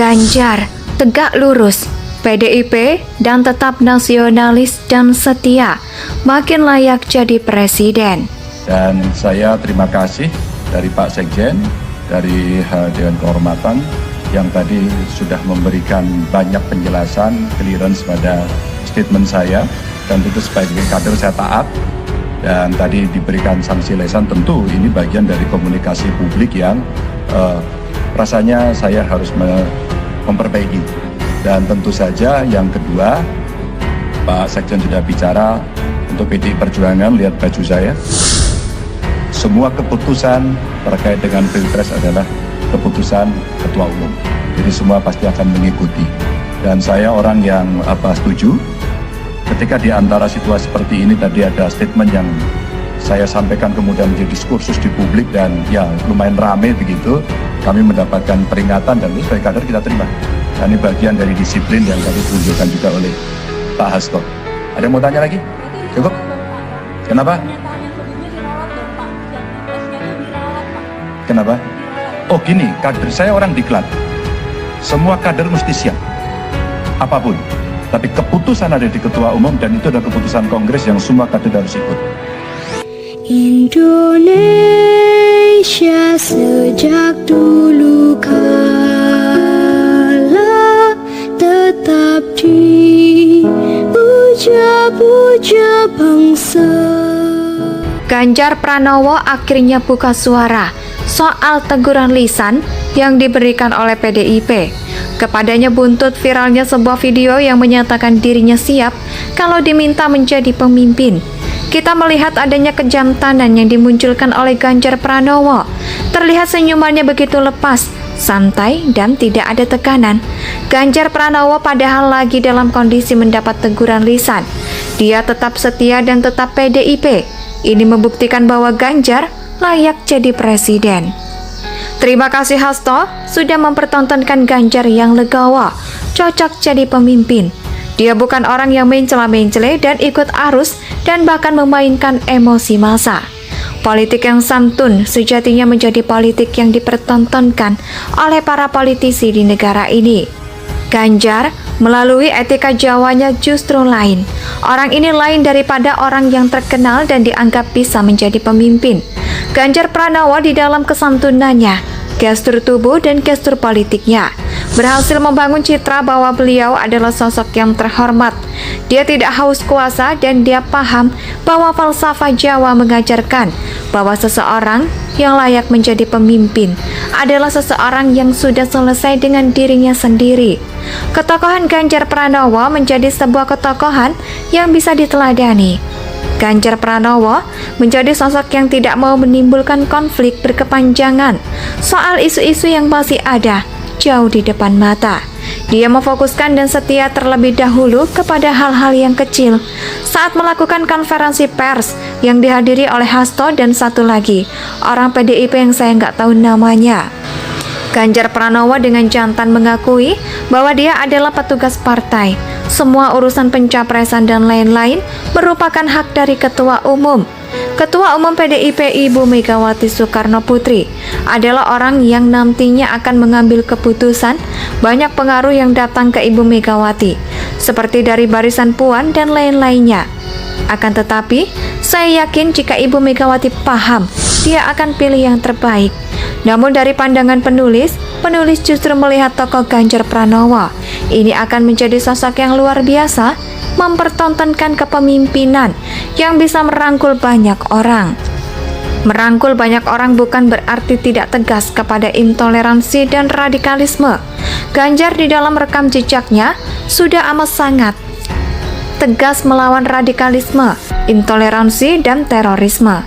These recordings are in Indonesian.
Ganjar tegak lurus, PDIP dan tetap nasionalis dan setia, makin layak jadi presiden. Dan saya terima kasih dari Pak Sekjen, dari Dewan Kehormatan yang tadi sudah memberikan banyak penjelasan, clearance pada statement saya, dan tentu sebagai kader saya taat. Dan tadi diberikan sanksi lesan, tentu ini bagian dari komunikasi publik yang rasanya saya harus memperbaiki. Dan tentu saja yang kedua, Pak Sekjen sudah bicara untuk PDI Perjuangan, lihat baju saya. Semua keputusan terkait dengan Pilpres adalah keputusan Ketua Umum. Jadi semua pasti akan mengikuti. Dan saya orang yang setuju. Ketika di antara situasi seperti ini tadi ada statement yang saya sampaikan kemudian menjadi diskursus di publik dan ya lumayan rame begitu, kami mendapatkan peringatan dan itu sebagai kader kita terima. Dan ini bagian dari disiplin yang tadi ditunjukkan juga oleh Pak Hasto. Ada yang mau tanya lagi? Cukup? Kenapa? Kenapa? Oh gini, kader saya orang diklat. Semua kader mesti siap. Apapun. Tapi keputusan ada di Ketua Umum dan itu adalah keputusan Kongres yang semua kader harus ikut. Indonesia sejak dulu kala tetap dipuja-puja bangsa. Ganjar Pranowo akhirnya buka suara soal teguran lisan yang diberikan oleh PDIP. Kepadanya buntut viralnya sebuah video yang menyatakan dirinya siap kalau diminta menjadi pemimpin. Kita melihat adanya kejantanan yang dimunculkan oleh Ganjar Pranowo. Terlihat senyumannya begitu lepas, santai, dan tidak ada tekanan. Ganjar Pranowo padahal lagi dalam kondisi mendapat teguran lisan. Dia tetap setia dan tetap PDIP. Ini membuktikan bahwa Ganjar layak jadi presiden. Terima kasih Hasto sudah mempertontonkan Ganjar yang legawa, cocok jadi pemimpin. Dia bukan orang yang mencela-mencele dan ikut arus dan bahkan memainkan emosi massa. Politik yang santun sejatinya menjadi politik yang dipertontonkan oleh para politisi di negara ini. Ganjar melalui etika Jawanya justru lain. Orang ini lain daripada orang yang terkenal dan dianggap bisa menjadi pemimpin. Ganjar Pranowo di dalam kesantunannya, gestur tubuh dan gestur politiknya berhasil membangun citra bahwa beliau adalah sosok yang terhormat. Dia tidak haus kuasa dan dia paham bahwa falsafah Jawa mengajarkan bahwa seseorang yang layak menjadi pemimpin adalah seseorang yang sudah selesai dengan dirinya sendiri. Ketokohan Ganjar Pranowo menjadi sebuah ketokohan yang bisa diteladani. Ganjar Pranowo menjadi sosok yang tidak mau menimbulkan konflik berkepanjangan soal isu-isu yang masih ada jauh di depan mata. Dia memfokuskan dan setia terlebih dahulu kepada hal-hal yang kecil. Saat melakukan konferensi pers yang dihadiri oleh Hasto dan satu lagi orang PDIP yang saya nggak tahu namanya, Ganjar Pranowo dengan jantan mengakui bahwa dia adalah petugas partai. Semua urusan pencapresan dan lain-lain merupakan hak dari Ketua Umum. Ketua Umum PDIP Ibu Megawati Soekarno Putri adalah orang yang nantinya akan mengambil keputusan. Banyak pengaruh yang datang ke Ibu Megawati, seperti dari barisan Puan dan lain-lainnya. Akan tetapi, saya yakin jika Ibu Megawati paham, dia akan pilih yang terbaik. Namun dari pandangan penulis justru melihat tokoh Ganjar Pranowo ini akan menjadi sosok yang luar biasa, mempertontonkan kepemimpinan yang bisa merangkul banyak orang. Merangkul banyak orang bukan berarti tidak tegas kepada intoleransi dan radikalisme. Ganjar di dalam rekam jejaknya sudah amat sangat tegas melawan radikalisme, intoleransi, dan terorisme.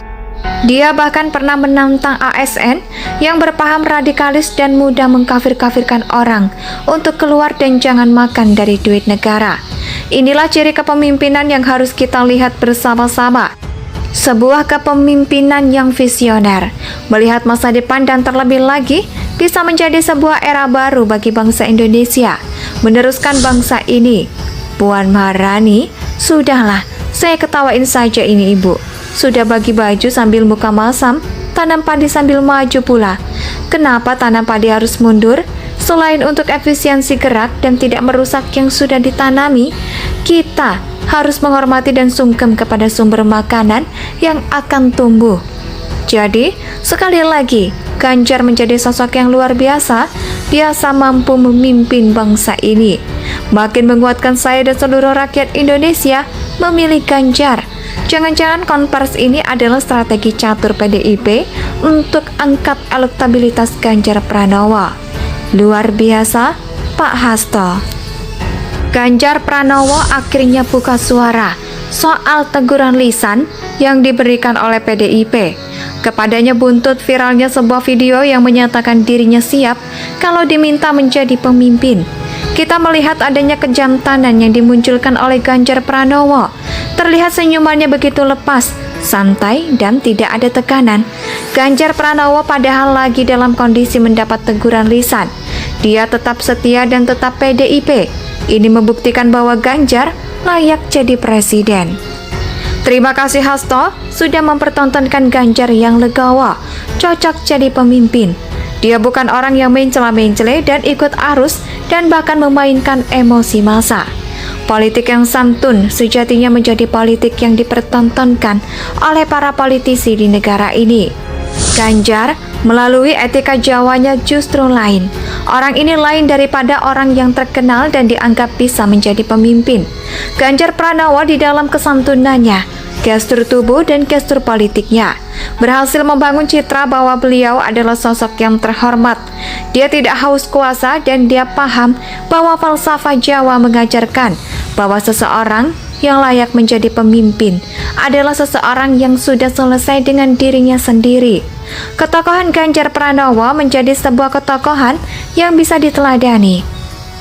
Dia bahkan pernah menantang ASN yang berpaham radikalis dan mudah mengkafir-kafirkan orang untuk keluar dan jangan makan dari duit negara. Inilah ciri kepemimpinan yang harus kita lihat bersama-sama. Sebuah kepemimpinan yang visioner, melihat masa depan dan terlebih lagi bisa menjadi sebuah era baru bagi bangsa Indonesia, meneruskan bangsa ini. Puan Maharani, sudahlah, saya ketawain saja ini ibu. Sudah bagi baju sambil muka masam, tanam padi sambil maju pula. Kenapa tanam padi harus mundur? Selain untuk efisiensi gerak dan tidak merusak yang sudah ditanami, kita harus menghormati dan sungkem kepada sumber makanan yang akan tumbuh. Jadi, sekali lagi, Ganjar menjadi sosok yang luar biasa, mampu memimpin bangsa ini. Makin menguatkan saya dan seluruh rakyat Indonesia memilih Ganjar. Jangan-jangan konvers ini adalah strategi catur PDIP untuk angkat elektabilitas Ganjar Pranowo. Luar biasa, Pak Hasto. Ganjar Pranowo akhirnya buka suara soal teguran lisan yang diberikan oleh PDIP. Kepadanya buntut viralnya sebuah video yang menyatakan dirinya siap kalau diminta menjadi pemimpin. Kita melihat adanya kejantanan yang dimunculkan oleh Ganjar Pranowo. Terlihat senyumannya begitu lepas, santai, dan tidak ada tekanan. Ganjar Pranowo padahal lagi dalam kondisi mendapat teguran lisan. Dia tetap setia dan tetap PDIP. Ini membuktikan bahwa Ganjar layak jadi presiden. Terima kasih Hasto sudah mempertontonkan Ganjar yang legawa, cocok jadi pemimpin. Dia bukan orang yang mencela-mencele dan ikut arus dan bahkan memainkan emosi massa. Politik yang santun sejatinya menjadi politik yang dipertontonkan oleh para politisi di negara ini. Ganjar melalui etika Jawanya justru lain. Orang ini lain daripada orang yang terkenal dan dianggap bisa menjadi pemimpin. Ganjar Pranowo di dalam kesantunannya, gestur tubuh dan gestur politiknya berhasil membangun citra bahwa beliau adalah sosok yang terhormat. Dia tidak haus kuasa dan dia paham bahwa falsafah Jawa mengajarkan bahwa seseorang yang layak menjadi pemimpin adalah seseorang yang sudah selesai dengan dirinya sendiri. Ketokohan Ganjar Pranowo menjadi sebuah ketokohan yang bisa diteladani.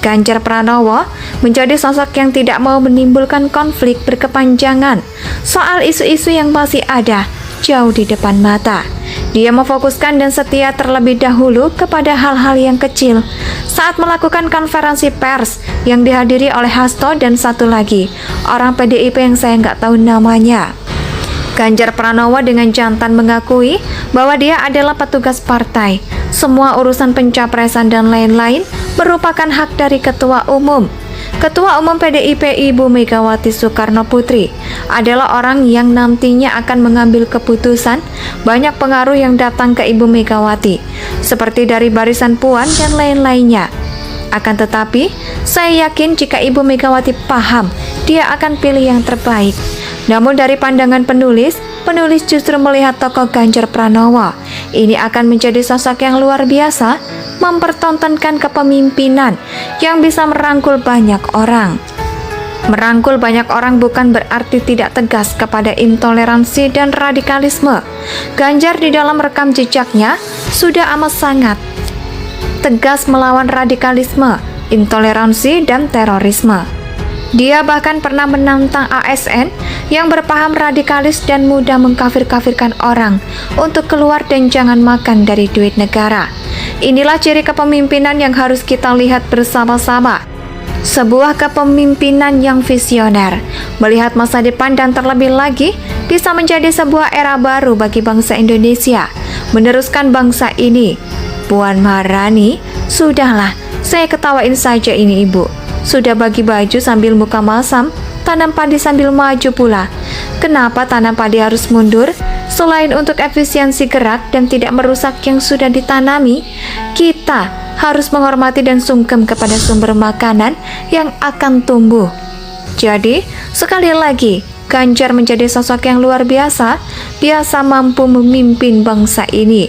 Ganjar Pranowo menjadi sosok yang tidak mau menimbulkan konflik berkepanjangan soal isu-isu yang masih ada jauh di depan mata. Dia memfokuskan dan setia terlebih dahulu kepada hal-hal yang kecil. Saat melakukan konferensi pers yang dihadiri oleh Hasto dan satu lagi orang PDIP yang saya nggak tahu namanya, Ganjar Pranowo dengan jantan mengakui bahwa dia adalah petugas partai. Semua urusan pencapresan dan lain-lain merupakan hak dari Ketua Umum. Ketua Umum PDIP Ibu Megawati Soekarno Putri adalah orang yang nantinya akan mengambil keputusan. Banyak pengaruh yang datang ke Ibu Megawati, seperti dari barisan Puan dan lain-lainnya. Akan tetapi, saya yakin jika Ibu Megawati paham, dia akan pilih yang terbaik. Namun dari pandangan penulis justru melihat tokoh Ganjar Pranowo ini akan menjadi sosok yang luar biasa, mempertontonkan kepemimpinan yang bisa merangkul banyak orang. Merangkul banyak orang bukan berarti tidak tegas kepada intoleransi dan radikalisme. Ganjar di dalam rekam jejaknya sudah amat sangat tegas melawan radikalisme, intoleransi, dan terorisme. Dia bahkan pernah menantang ASN yang berpaham radikalis dan mudah mengkafir-kafirkan orang untuk keluar dan jangan makan dari duit negara. Inilah ciri kepemimpinan yang harus kita lihat bersama-sama. Sebuah kepemimpinan yang visioner, melihat masa depan dan terlebih lagi bisa menjadi sebuah era baru bagi bangsa Indonesia, meneruskan bangsa ini. Puan Maharani, sudahlah, saya ketawain saja ini ibu. Sudah bagi baju sambil muka masam, tanam padi sambil maju pula. Kenapa tanam padi harus mundur? Selain untuk efisiensi gerak dan tidak merusak yang sudah ditanami, kita harus menghormati dan sungkem kepada sumber makanan yang akan tumbuh. Jadi, sekali lagi, Ganjar menjadi sosok yang luar biasa mampu memimpin bangsa ini.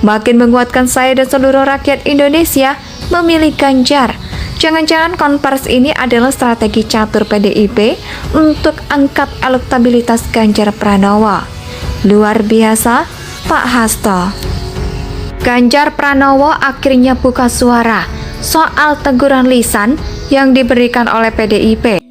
Makin menguatkan saya dan seluruh rakyat Indonesia memilih Ganjar. Jangan-jangan konvers ini adalah strategi catur PDIP untuk angkat elektabilitas Ganjar Pranowo. Luar biasa, Pak Hasto. Ganjar Pranowo akhirnya buka suara soal teguran lisan yang diberikan oleh PDIP.